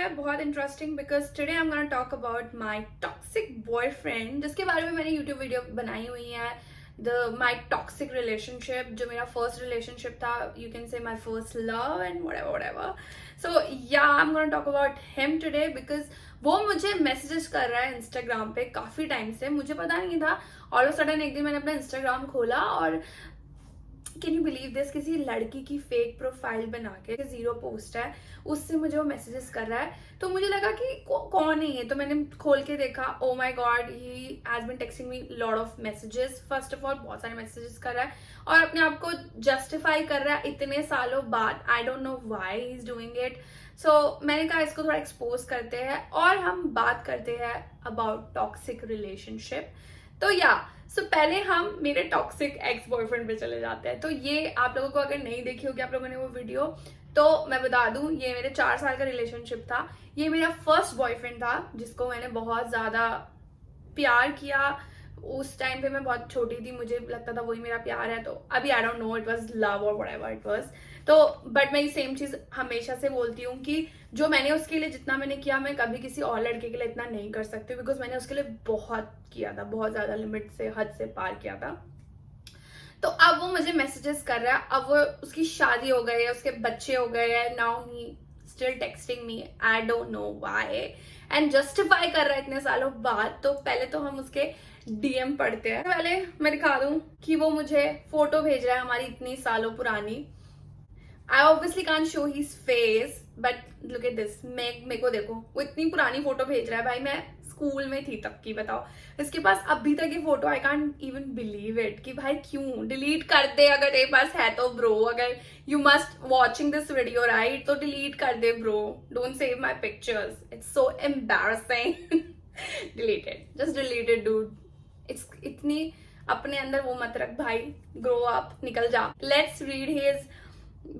है बहुत interesting because today I am gonna talk about my toxic boyfriend, जिसके बारे में मैंने यूट्यूब वीडियो बनाई हुई है। माय टॉक्सिक रिलेशनशिप, जो मेरा फर्स्ट रिलेशनशिप था, you can say my first love and whatever. So yeah I am gonna talk about him today because वो मुझे मैसेजेस कर रहा है इंस्टाग्राम पे काफी टाइम से। मुझे पता नहीं था, ऑल ऑफ सडन एक दिन मैंने अपना इंस्टाग्राम खोला और कैन यू बिलीव दिस, किसी लड़की की फेक प्रोफाइल बना के 0 पोस्ट है, उससे मुझे वो मैसेजेस कर रहा है। तो मुझे लगा कि कौन है ये, तो मैंने खोल के देखा। Oh my God, he has been texting me lot of messages. First of all बहुत सारे मैसेजेस कर रहा है और अपने आप को जस्टिफाई कर रहा है इतने सालों बाद। I don't know why he is doing it. So मैंने कहा इसको थोड़ा एक्सपोज करते हैं और हम बात करते हैं अबाउट टॉक्सिक रिलेशनशिप। तो पहले हम मेरे टॉक्सिक एक्स बॉयफ्रेंड पे चले जाते हैं। तो ये आप लोगों को अगर नहीं देखी होगी आप लोगों ने वो वीडियो, तो मैं बता दूं, ये मेरे 4 साल का रिलेशनशिप था। ये मेरा फर्स्ट बॉयफ्रेंड था जिसको मैंने बहुत ज्यादा प्यार किया। उस टाइम पे मैं बहुत छोटी थी, मुझे लगता था वही मेरा प्यार है। तो अभी आई don't no it was love और व्हाटएवर इट वाज। तो बट मैं ये सेम चीज हमेशा से बोलती हूँ कि जो मैंने उसके लिए जितना मैंने किया, मैं कभी किसी और लड़के के लिए इतना नहीं कर सकती, बिकॉज मैंने उसके लिए बहुत किया था, बहुत ज्यादा लिमिट से, हद से पार किया था। तो अब वो मुझे मैसेजेस कर रहा है। अब वो उसकी शादी हो गई है, उसके बच्चे हो गए हैं। Now he still texting me, I don't know why, and justify कर रहा है इतने सालों बाद। तो पहले तो हम उसके डीएम पढ़ते हैं। पहले मैं दिखा दूं कि वो मुझे फोटो भेज रहा है हमारी इतनी सालों पुरानी। I obviously can't show his face, but look at this. मेरे को देखो, वो इतनी पुरानी फोटो भेज रहा है। भाई मैं स्कूल में थी तब की, बताओ। इसके पास अभी तक ये photo, I can't even believe it कि भाई क्यों डिलीट कर दे अगर तेरे पास है तो ब्रो। अगर you must watching this video right, तो डिलीट कर दे bro. Don't save my pictures, it's so embarrassing. Deleted, just deleted dude. It's इतनी अपने अंदर वो मत रख भाई, ग्रो अप, निकल जा। Let's read his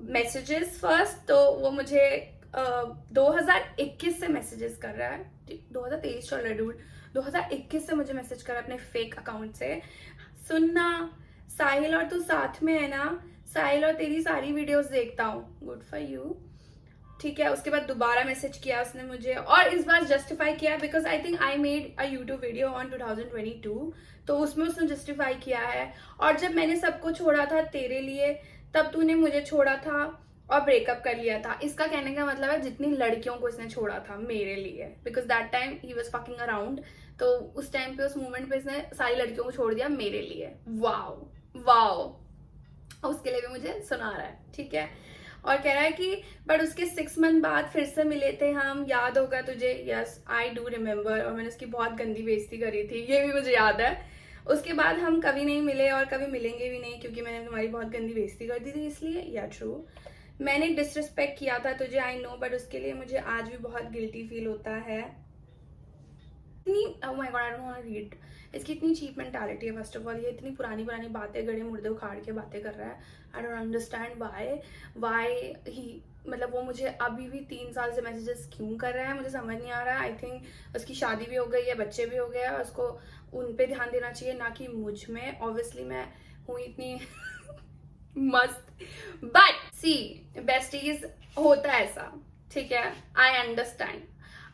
messages first. तो वो मुझे 2021 से मैसेजेस कर रहा है। 2023 चल रहा है डूड। 2021 से मुझे मैसेज कर रहा है अपने फेक अकाउंट से। सुनना साहिल, और तू साथ में है ना साहिल, और तेरी सारी वीडियोस देखता हूँ, गुड फॉर यू। ठीक है, उसके बाद दोबारा मैसेज किया उसने मुझे, और इस बार जस्टिफाई किया because I think I made a YouTube video on 2022। तो उसमें उसने जस्टिफाई किया है। और जब मैंने सबको छोड़ा था तेरे लिए, तब तूने मुझे छोड़ा था और ब्रेकअप कर लिया था। इसका कहने का मतलब है जितनी लड़कियों को इसने छोड़ा था मेरे लिए, because that time he was fucking around. तो उस टाइम पे, उस मोमेंट पे इसने सारी लड़कियों को छोड़ दिया मेरे लिए। Wow wow. उसके लिए भी मुझे सुना रहा है, ठीक है। और कह रहा है कि बट उसके 6 मंथ बाद फिर से मिले थे हम, याद होगा तुझे। Yes I do remember. और मैंने उसकी बहुत गंदी बेइज्जती करी थी, ये भी मुझे याद है। उसके बाद हम कभी नहीं मिले और कभी मिलेंगे भी नहीं, क्योंकि मैंने तुम्हारी बहुत गंदी बेइज्जती कर दी थी, इसलिए। या ट्रू, मैंने डिसरिस्पेक्ट किया था तुझे, आई नो, बट उसके लिए मुझे आज भी बहुत गिल्टी फील होता है। oh my god, I don't want to read. इसकी इतनी चीप मेंटालिटी है। फर्स्ट ऑफ ऑल ये इतनी पुरानी पुरानी बातें, गड़े मुर्दे उखाड़ के बातें कर रहा है। I don't understand why he, मतलब वो मुझे अभी भी 3 साल से मैसेजेस क्यों कर रहा है, मुझे समझ नहीं आ रहा है। आई थिंक उसकी शादी भी हो गई है, बच्चे भी हो गए हैं, और उसको उन पे ध्यान देना चाहिए, ना कि मुझ में। ऑब्वियसली मैं हूँ इतनी मस्त, बट सी बेस्टीज होता है ऐसा, ठीक है। I understand.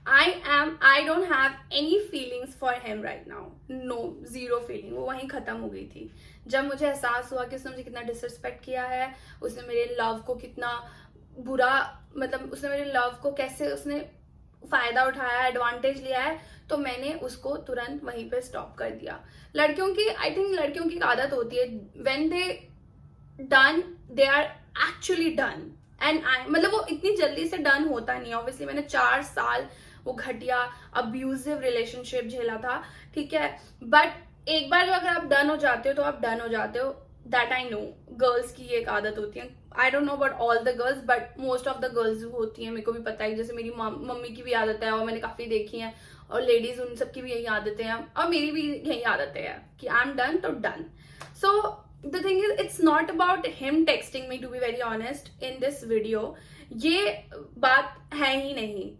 I don't have any feelings for him right now. No, zero feeling. वो वहीं खत्म हो गई थी जब मुझे एहसास हुआ कि उसने मुझे कितना डिसरिस्पेक्ट किया है। उसने मेरे लव को कितना बुरा, मतलब उसने मेरे लव को कैसे उसने फायदा उठाया, एडवांटेज लिया है। तो मैंने उसको तुरंत वहीं पे स्टॉप कर दिया। लड़कियों की, आई थिंक लड़कियों की एक आदत होती है, when they done, they are actually done. And I, मतलब वो इतनी जल्दी से डन होता नहीं। ऑब्वियसली मैंने 4 साल वो घटिया अब्यूजिव रिलेशनशिप झेला था, ठीक है। बट एक बार जो अगर आप डन हो जाते हो तो आप डन हो जाते हो। That I know. गर्ल्स की एक आदत होती है, आई don't know about all the girls, but most of the girls होती है, मेरे को भी पता है। जैसे मेरी मम्मी की भी आदत है, और मैंने काफी देखी है, और लेडीज उन सबकी भी यही आदतें हैं, और मेरी भी यही आदतें हैं कि आई एम डन तो done. So the thing is, it's not about him texting me, to be very honest, in this video. ये बात है ही नहीं।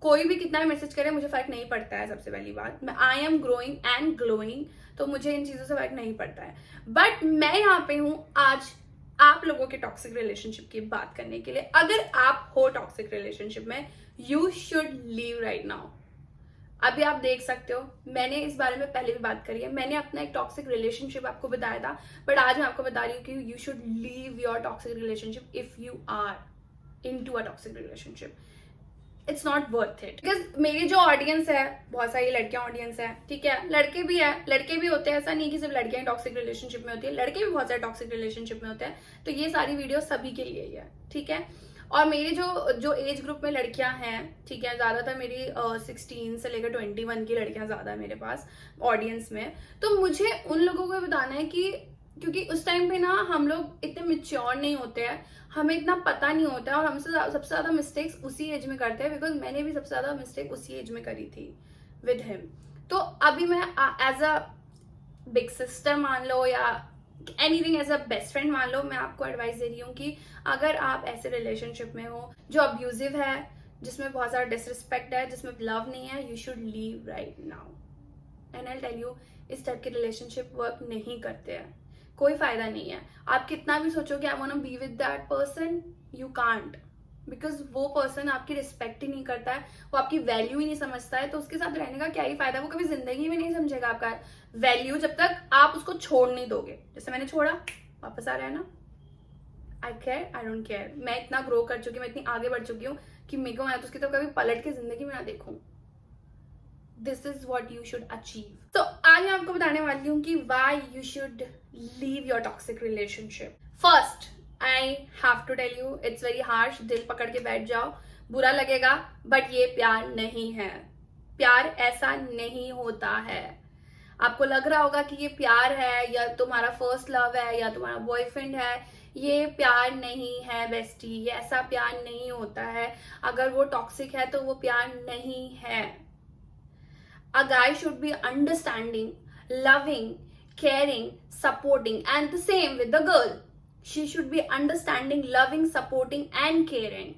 कोई भी कितना भी मैसेज करे मुझे फर्क नहीं पड़ता है। सबसे पहली बात, मैं I am growing and glowing, तो मुझे इन चीजों से फर्क नहीं पड़ता है। बट मैं यहाँ पे हूँ आज आप लोगों के टॉक्सिक रिलेशनशिप की बात करने के लिए। अगर आप हो टॉक्सिक रिलेशनशिप में, you should leave right now. अभी आप देख सकते हो, मैंने इस बारे में पहले भी बात करी है, मैंने अपना एक टॉक्सिक रिलेशनशिप आपको बताया था, बट आज मैं आपको बता रही हूँ कि you should leave your toxic relationship if you are into a toxic relationship. It's not worth it. Because मेरी जो ऑडियंस है, बहुत सारी लड़कियां ऑडियंस है, ठीक है, लड़के भी है, लड़के भी होते हैं, ऐसा नहीं कि सिर्फ लड़कियां टॉक्सिक रिलेशनशिप में होती है, लड़के भी बहुत सारे टॉक्सिक रिलेशनशिप में होते हैं। तो ये सारी वीडियो सभी के लिए ही है, ठीक है। और मेरी जो एज ग्रुप में लड़कियां हैं, ठीक है, ज्यादातर मेरी 16 से लेकर 21 की लड़कियां ज्यादा है मेरे पास ऑडियंस में। तो मुझे उन लोगों को बताना है कि क्योंकि उस टाइम पे ना हम लोग इतने मिच्योर नहीं होते हैं, हमें इतना पता नहीं होता है, और हमसे सबसे ज्यादा मिस्टेक्स उसी एज में करते हैं। बिकॉज मैंने भी सबसे ज्यादा मिस्टेक उसी एज में करी थी विद हिम। तो अभी मैं एज अ बिग सिस्टर मान लो या anything, as a best friend मान लो, मैं आपको एडवाइस दे रही हूँ कि अगर आप ऐसे रिलेशनशिप में हो जो अब्यूजिव है, जिसमें बहुत सारा डिसरिस्पेक्ट है, जिसमें लव नहीं है, you should leave right now. And I tell you, इस टाइप के रिलेशनशिप वर्क नहीं करते हैं, कोई फायदा नहीं है। आप कितना भी सोचो कि I want to be with that person, you can't, because वो पर्सन आपकी रिस्पेक्ट ही नहीं करता है, वो आपकी वैल्यू ही नहीं समझता है। तो उसके साथ रहने का क्या ही फायदा, वो कभी जिंदगी में नहीं समझेगा आपका वैल्यू जब तक आप उसको छोड़ नहीं दोगे। जैसे मैंने छोड़ा, वापस आ रहा है ना, आई केयर, आई डोंट केयर। मैं इतना ग्रो कर चुकी हूँ, मैं इतनी आगे बढ़ चुकी हूँ कि मेरे को मैं तो उसकी तरफ कभी पलट के जिंदगी में ना देखूं। This is what you should achieve. तो आज मैं आपको बताने वाली हूँ कि why you should leave your toxic relationship. First, I have to tell you, it's very harsh, दिल पकड़ के बैठ जाओ, बुरा लगेगा, बट ये प्यार नहीं है। प्यार ऐसा नहीं होता है। आपको लग रहा होगा कि ये प्यार है, या तुम्हारा फर्स्ट लव है, या तुम्हारा बॉयफ्रेंड है, ये प्यार नहीं है बेस्टी, ये ऐसा प्यार नहीं होता है। अगर वो टॉक्सिक है तो वो प्यार नहीं है। A guy should be understanding, loving, caring, supporting, and the same with the girl. She should be understanding, loving, supporting, and caring.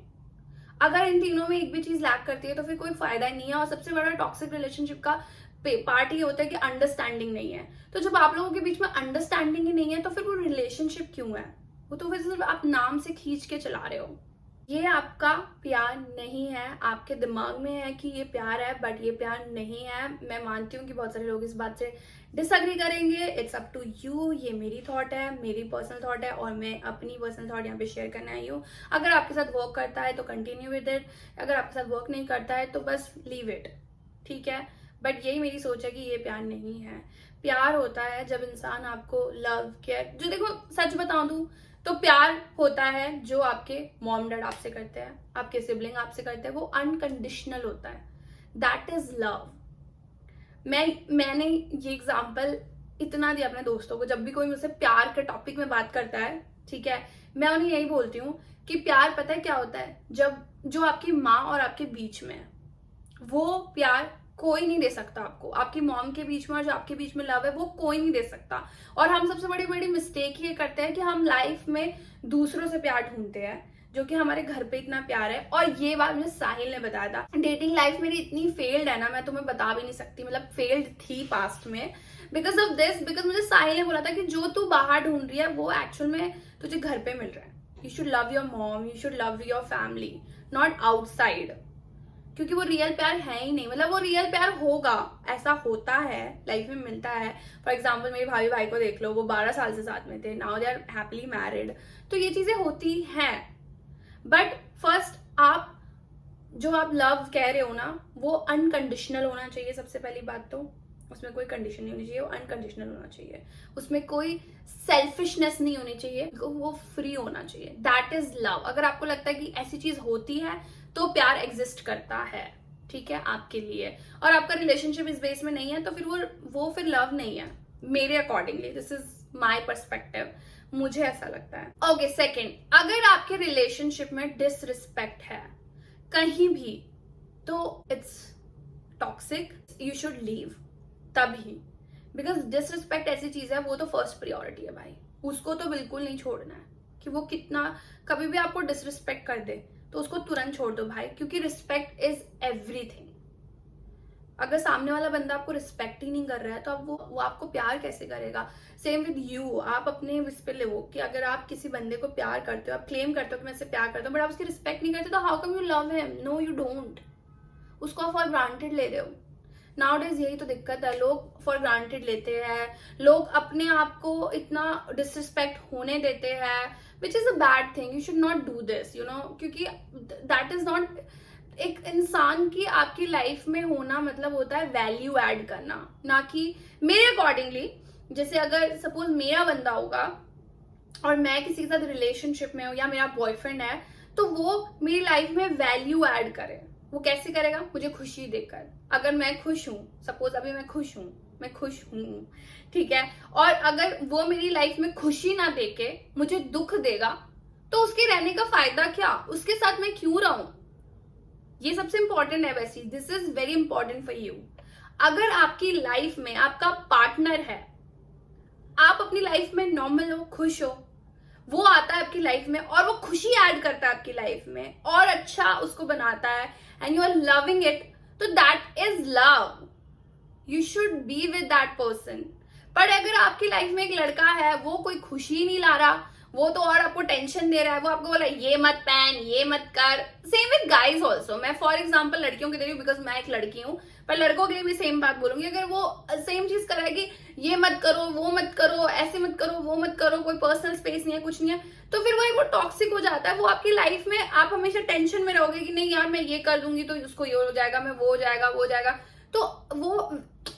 अगर इन तीनों में एक भी चीज लैक करती है तो फिर कोई फायदा ही नहीं है। और सबसे बड़ा टॉक्सिक रिलेशनशिप का पार्ट ये होता है कि अंडरस्टैंडिंग नहीं है। तो जब आप लोगों के बीच में अंडरस्टैंडिंग ही नहीं है तो फिर वो रिलेशनशिप क्यों है? वो तो फिर सिर्फ आप नाम से खींच के चला रहे हो। ये आपका प्यार नहीं है, आपके दिमाग में है कि ये प्यार है, बट ये प्यार नहीं है। मैं मानती हूँ कि बहुत सारे लोग इस बात से डिसएग्री करेंगे, इट्स अप टू यू। ये मेरी थॉट है, मेरी पर्सनल थॉट है, और मैं अपनी पर्सनल थॉट यहाँ पे शेयर करने आई हूँ। अगर आपके साथ वर्क करता है तो कंटिन्यू विद इट, अगर आपके साथ वर्क नहीं करता है तो बस लीव इट, ठीक है। बट यही मेरी सोच है कि ये प्यार नहीं है। प्यार होता है जब इंसान आपको लव, केयर, जो देखो सच बता दूं तो प्यार होता है जो आपके मॉम डैड आपसे करते हैं, आपके सिबलिंग आपसे करते हैं, वो अनकंडीशनल होता है। That is love. मैंने ये एग्जांपल इतना दिया अपने दोस्तों को, जब भी कोई मुझसे प्यार के टॉपिक में बात करता है, ठीक है, मैं उन्हें यही बोलती हूँ कि प्यार पता है क्या होता है, जब जो आपकी माँ और आपके बीच में है, वो प्यार कोई नहीं दे सकता आपको। आपकी मॉम के बीच में और जो आपके बीच में लव है वो कोई नहीं दे सकता। और हम सबसे बड़ी बड़ी मिस्टेक ये करते हैं कि हम लाइफ में दूसरों से प्यार ढूंढते हैं, जो कि हमारे घर पे इतना प्यार है। और ये बात मुझे साहिल ने बताया था। डेटिंग लाइफ मेरी इतनी फेल्ड है ना, मैं तुम्हें बता भी नहीं सकती, मतलब फेल्ड थी पास्ट में बिकॉज ऑफ दिस। बिकॉज मुझे साहिल ने बोला था कि जो तू बाहर ढूंढ रही है वो एक्चुअल में तुझे घर पे मिल रहा है। You should love your mom, you should love your family, not outside. क्योंकि वो रियल प्यार है ही नहीं। मतलब वो रियल प्यार होगा, ऐसा होता है, लाइफ में मिलता है। फॉर एग्जाम्पल मेरे भाभी भाई को देख लो, वो 12 साल से साथ में थे, now they are happily married. तो ये चीजें होती हैं। बट फर्स्ट, आप जो आप लव कह रहे हो ना, वो अनकंडीशनल होना चाहिए। सबसे पहली बात तो उसमें कोई कंडीशन नहीं होनी चाहिए, वो अनकंडीशनल होना चाहिए। उसमें कोई सेल्फिशनेस नहीं होनी चाहिए, वो फ्री होना चाहिए। That is love. अगर आपको लगता है कि ऐसी चीज होती है तो प्यार एग्जिस्ट करता है, ठीक है, आपके लिए, और आपका रिलेशनशिप इस बेस में नहीं है, तो फिर वो फिर लव नहीं है मेरे accordingly. This is my perspective, मुझे ऐसा लगता है। ओके, सेकंड, अगर आपके रिलेशनशिप में डिसरिस्पेक्ट है कहीं भी तो it's toxic, you should leave तभी। बिकॉज डिसरिस्पेक्ट ऐसी चीज है, वो तो फर्स्ट प्रायोरिटी है भाई, उसको तो बिल्कुल नहीं छोड़ना है। कि वो कितना कभी भी आपको डिसरिस्पेक्ट कर दे तो उसको तुरंत छोड़ दो भाई, क्योंकि रिस्पेक्ट इज एवरीथिंग। अगर सामने वाला बंदा आपको रिस्पेक्ट ही नहीं कर रहा है तो अब वो आपको प्यार कैसे करेगा? सेम विद यू, आप अपने इस पे ले कि अगर आप किसी बंदे को प्यार करते हो, आप क्लेम करते हो कि मैं इससे प्यार करता हूँ, बट आप उसकी रिस्पेक्ट नहीं करते, तो how come you love him? No you don't. उसको आप फॉर ग्रांटेड ले रहे हो। नाउडेज यही तो दिक्कत है, लोग फॉर ग्रांटेड लेते हैं, लोग अपने आप को इतना डिसरिस्पेक्ट होने देते हैं, which is a bad thing. You should not do this, you know, क्योंकि दैट इज नॉट, एक इंसान की आपकी लाइफ में होना मतलब होता है वैल्यू ऐड करना, ना कि मेरे अकॉर्डिंगली। जैसे अगर सपोज मेरा बंदा होगा और मैं किसी के साथ रिलेशनशिप में हूँ या मेरा बॉयफ्रेंड है, तो वो मेरी लाइफ में वैल्यू ऐड करे। वो कैसे करेगा? मुझे खुशी देकर। अगर मैं खुश हूं, सपोज अभी मैं खुश हूं, ठीक है, और अगर वो मेरी लाइफ में खुशी ना देके मुझे दुख देगा, तो उसके रहने का फायदा क्या? उसके साथ मैं क्यों रहूं? ये सबसे इंपॉर्टेंट है वैसे, this is very important for you. अगर आपकी लाइफ में आपका पार्टनर है, आप अपनी लाइफ में नॉर्मल हो, खुश हो, वो आता है आपकी लाइफ में और वो खुशी ऐड करता है आपकी लाइफ में और अच्छा उसको बनाता है, and you are loving it, तो that is love. You should be with that person. पर अगर आपकी लाइफ में एक लड़का है, वो कोई खुशी नहीं ला रहा, वो तो और आपको टेंशन दे रहा है, वो आपको बोला ये मत पहन, ये मत कर। सेम विद गाइज ऑल्सो, मैं फॉर एग्जाम्पल लड़कियों के दे रही हूँ बिकॉज मैं एक लड़की हूँ, पर लड़कों के लिए भी सेम बात बोलूंगी। अगर वो सेम चीज कर रहा है कि ये मत करो, वो मत करो, ऐसे मत करो, वो मत करो, कोई पर्सनल स्पेस नहीं है, कुछ नहीं है, तो फिर वो एक वो टॉक्सिक हो जाता है। वो आपकी लाइफ में आप हमेशा टेंशन में रहोगे कि नहीं यार मैं ये कर दूंगी तो उसको ये हो जाएगा, मैं वो हो जाएगा, वो हो जाएगा। तो वो,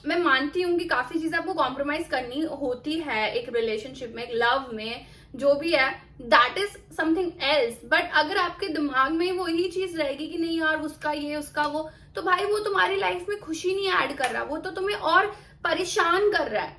मैं मानती हूँ कि काफी चीजें आपको कॉम्प्रोमाइज करनी होती है एक रिलेशनशिप में, एक लव में, जो भी है, that is something else. But अगर आपके दिमाग में वो यही चीज रहेगी कि नहीं यार उसका ये, उसका वो, तो भाई वो तुम्हारी लाइफ में खुशी नहीं ऐड कर रहा, वो तो तुम्हें और परेशान कर रहा है।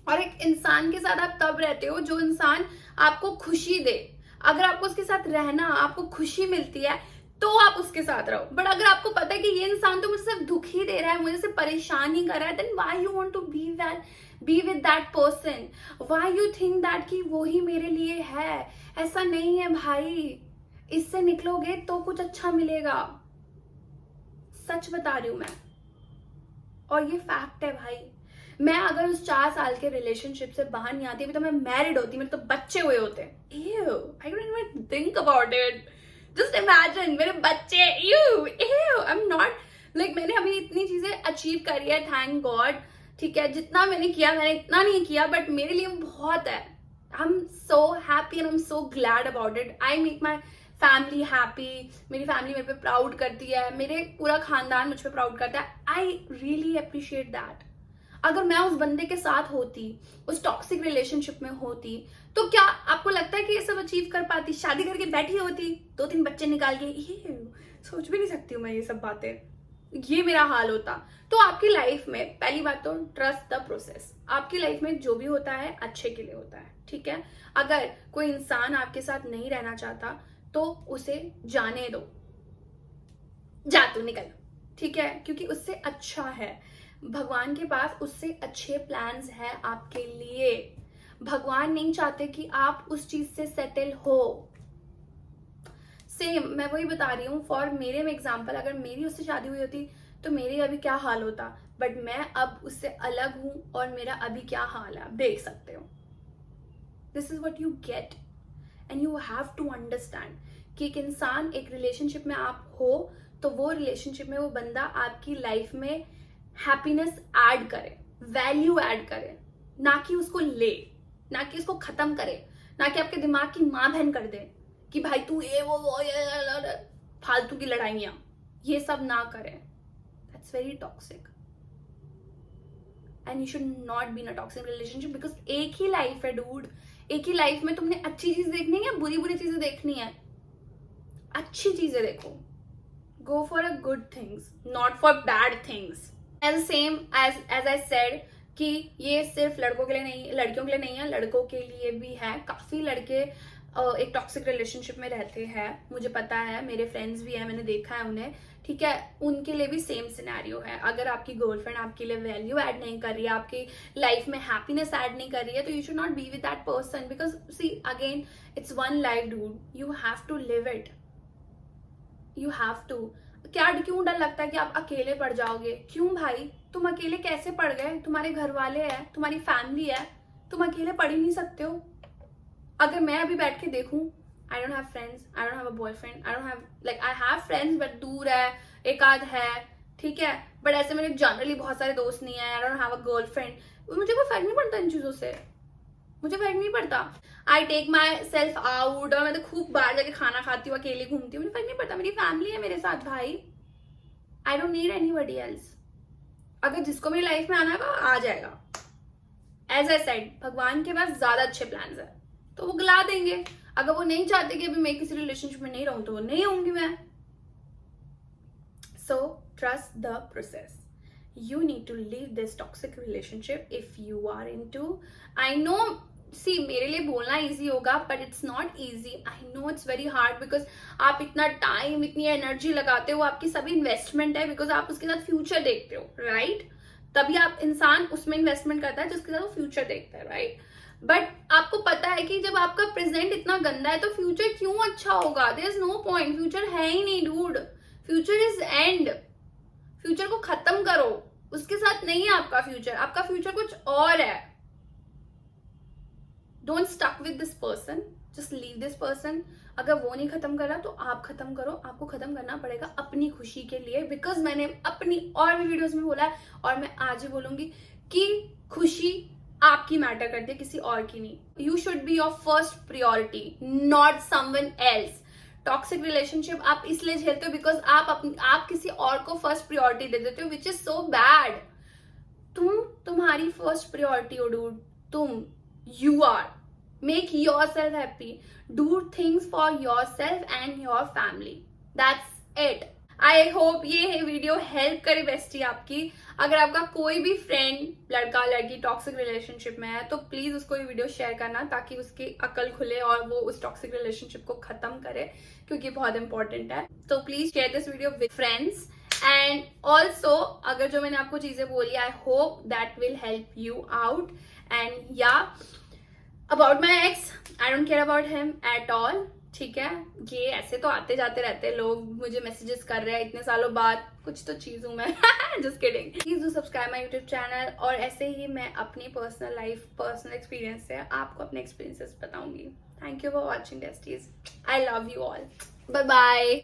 और एक इंसान के साथ आप तब रहते हो जो इंसान आपको खुशी दे। अगर आपको उसके साथ रहना, आपको खुशी मिलती है, तो आप उसके साथ रहो। बट अगर आपको पता है कि ये इंसान तो मुझे सिर्फ दुख ही दे रहा है, मुझे सिर्फ परेशान ही कर रहा है, then why you want to be with that person? Why you think that कि वो ही मेरे लिए है? ऐसा नहीं है भाई, इससे निकलोगे तो कुछ अच्छा मिलेगा। सच बता रही हूं मैं, और ये फैक्ट है भाई। मैं अगर उस 4 साल के रिलेशनशिप से बाहर नहीं आती, अभी तो मैं मैरिड होती, मेरे तो बच्चे हुए होते। I don't even think about it. Just imagine, मेरे बच्चे, आई एम नॉट लाइक, मैंने अभी इतनी चीजें अचीव करी है, थैंक गॉड, ठीक है, जितना मैंने किया, मैंने इतना नहीं किया, बट मेरे लिए वो बहुत है। I am so happy and I am so glad about it. I make my family happy, मेरी फैमिली मेरे पे प्राउड करती है, मेरे पूरा खानदान मुझ पे प्राउड करता है। I really appreciate that. अगर मैं उस बंदे के साथ होती, उस टॉक्सिक रिलेशनशिप में होती, तो क्या आपको लगता है कि ये सब अचीव कर पाती? शादी करके बैठी होती 2-3 बच्चे निकाल के, ये सोच भी नहीं सकती हूँ मैं ये सब बातें, ये मेरा हाल होता। तो आपकी लाइफ में पहली बात तो ट्रस्ट द प्रोसेस। आपकी लाइफ में जो भी होता है अच्छे के लिए होता है, ठीक है। अगर कोई इंसान आपके साथ नहीं रहना चाहता तो उसे जाने दो, जा तू निकल, ठीक है, क्योंकि उससे अच्छा है। भगवान के पास उससे अच्छे प्लान्स हैं आपके लिए। भगवान नहीं चाहते कि आप उस चीज से सेटल हो। सेम मैं वही बता रही हूँ, फॉर मेरे में एग्जाम्पल, अगर मेरी उससे शादी हुई होती तो मेरे अभी क्या हाल होता, बट मैं अब उससे अलग हूं और मेरा अभी क्या हाल है आप देख सकते हो। This is what you get and you have to understand कि एक इंसान, एक रिलेशनशिप में आप हो तो वो रिलेशनशिप में वो बंदा आपकी लाइफ में हैप्पीनेस ऐड करे, वैल्यू ऐड करे, ना कि उसको ले, ना कि उसको खत्म करे, ना कि आपके दिमाग की माँ बहन कर दे कि भाई तू ये वो ये फालतू की लड़ाइयां, ये सब ना करे। That's very toxic and you should not be in a toxic relationship, because एक ही लाइफ है डूड। एक ही लाइफ में तुमने अच्छी चीज देखनी है या बुरी बुरी चीजें देखनी है? अच्छी चीजें देखो, go for a good things, not for bad things. As same as I said कि ये सिर्फ लड़कों के लिए नहीं, लड़कियों के लिए नहीं है, लड़कों के लिए भी है। काफी लड़के एक टॉक्सिक रिलेशनशिप में रहते हैं, मुझे पता है, मेरे फ्रेंड्स भी हैं, मैंने देखा है उन्हें, ठीक है। उनके लिए भी सेम सिनेरियो है। अगर आपकी गर्लफ्रेंड आपके लिए वैल्यू ऐड नहीं कर रही है, आपकी लाइफ में हैप्पीनेस ऐड नहीं कर रही है, तो you should not be with that person, because see again it's one life dude, you have to live it, you have to. क्या क्यों डर लगता है कि आप अकेले पड़ जाओगे? क्यों भाई, तुम अकेले कैसे पड़ गए? तुम्हारे घर वाले हैं, तुम्हारी फैमिली है, तुम अकेले पढ़ ही नहीं सकते हो? अगर मैं अभी बैठ के देखूं, I don't have friends, I don't have a boyfriend, I don't have like I have friends but दूर है, एक आध है, ठीक है, बट ऐसे मेरे जनरली बहुत सारे दोस्त नहीं है, I don't have a girlfriend, मुझे कोई फर्क नहीं पड़ता इन चीजों से, मुझे फर्क नहीं पड़ता। I take myself out, और मैं तो खूब बाहर जाके खाना खाती हूँ, अकेले घूमती हूँ, मुझे फर्क नहीं पड़ता, मेरी फैमिली है मेरे साथ भाई। I don't need anybody else. अगर जिसको मेरी लाइफ में आना है वो आ जाएगा। एज आई सेड, भगवान के पास ज्यादा अच्छे प्लान्स है, तो वो गिला देंगे। अगर वो नहीं चाहते कि अभी मैं किसी रिलेशनशिप में नहीं रहूं तो वो नहीं होंगी मैं। So trust the process. You need to leave this toxic relationship if you are into, I know, see मेरे लिए बोलना easy होगा but it's not easy, I know it's very hard because आप इतना टाइम, इतनी एनर्जी लगाते हो, आपकी सभी इन्वेस्टमेंट है, बिकॉज आप उसके साथ फ्यूचर देखते हो, राइट? तभी आप इंसान उसमें इन्वेस्टमेंट करता है जिसके साथ वो फ्यूचर देखता है, राइट? बट आपको पता है कि जब आपका प्रेजेंट इतना गंदा है तो फ्यूचर क्यों अच्छा होगा? There is no point, future है ही नहीं dude, future is end. Future को खत्म करो, उसके साथ नहीं है आपका फ्यूचर, आपका फ्यूचर कुछ और है। Don't stuck with this person, just leave this person. अगर वो नहीं खत्म कर रहा तो आप खत्म करो, आपको खत्म करना पड़ेगा अपनी खुशी के लिए, बिकॉज मैंने अपनी और भी वीडियोस में बोला है और मैं आज ही बोलूंगी कि खुशी आपकी मैटर करती है, किसी और की नहीं। You should be your first priority, not someone else. Toxic relationship आप इसलिए झेलते हो बिकॉज आप किसी और को फर्स्ट प्रियोरिटी दे देते हो, विच इज सो बैड। तुम्हारी फर्स्ट प्रियोरिटी हो डूड, तुम, you are, make yourself happy, do things for yourself and your family, that's it. I hope ये वीडियो हेल्प करे बेस्टी आपकी। अगर आपका कोई भी फ्रेंड, लड़का लड़की टॉक्सिक रिलेशनशिप में है तो प्लीज उसको ये वीडियो शेयर करना ताकि उसकी अकल खुले और वो उस टॉक्सिक रिलेशनशिप को खत्म करे, क्योंकि बहुत इंपॉर्टेंट है। तो please share this video with friends and also अगर जो मैंने आपको चीजें बोली, I hope that will help you out. And yeah about my ex, I don't care about him at all, ठीक है? ये ऐसे तो आते जाते रहते हैं लोग, मुझे मैसेजेस कर रहे हैं इतने सालों बाद, कुछ तो चीज हूं मैं। Just kidding. Please do subscribe my YouTube channel, और ऐसे ही मैं अपनी पर्सनल लाइफ, पर्सनल एक्सपीरियंस से आपको अपने एक्सपीरियंसेस बताऊंगी। Thank you for watching besties, I love you all, bye bye.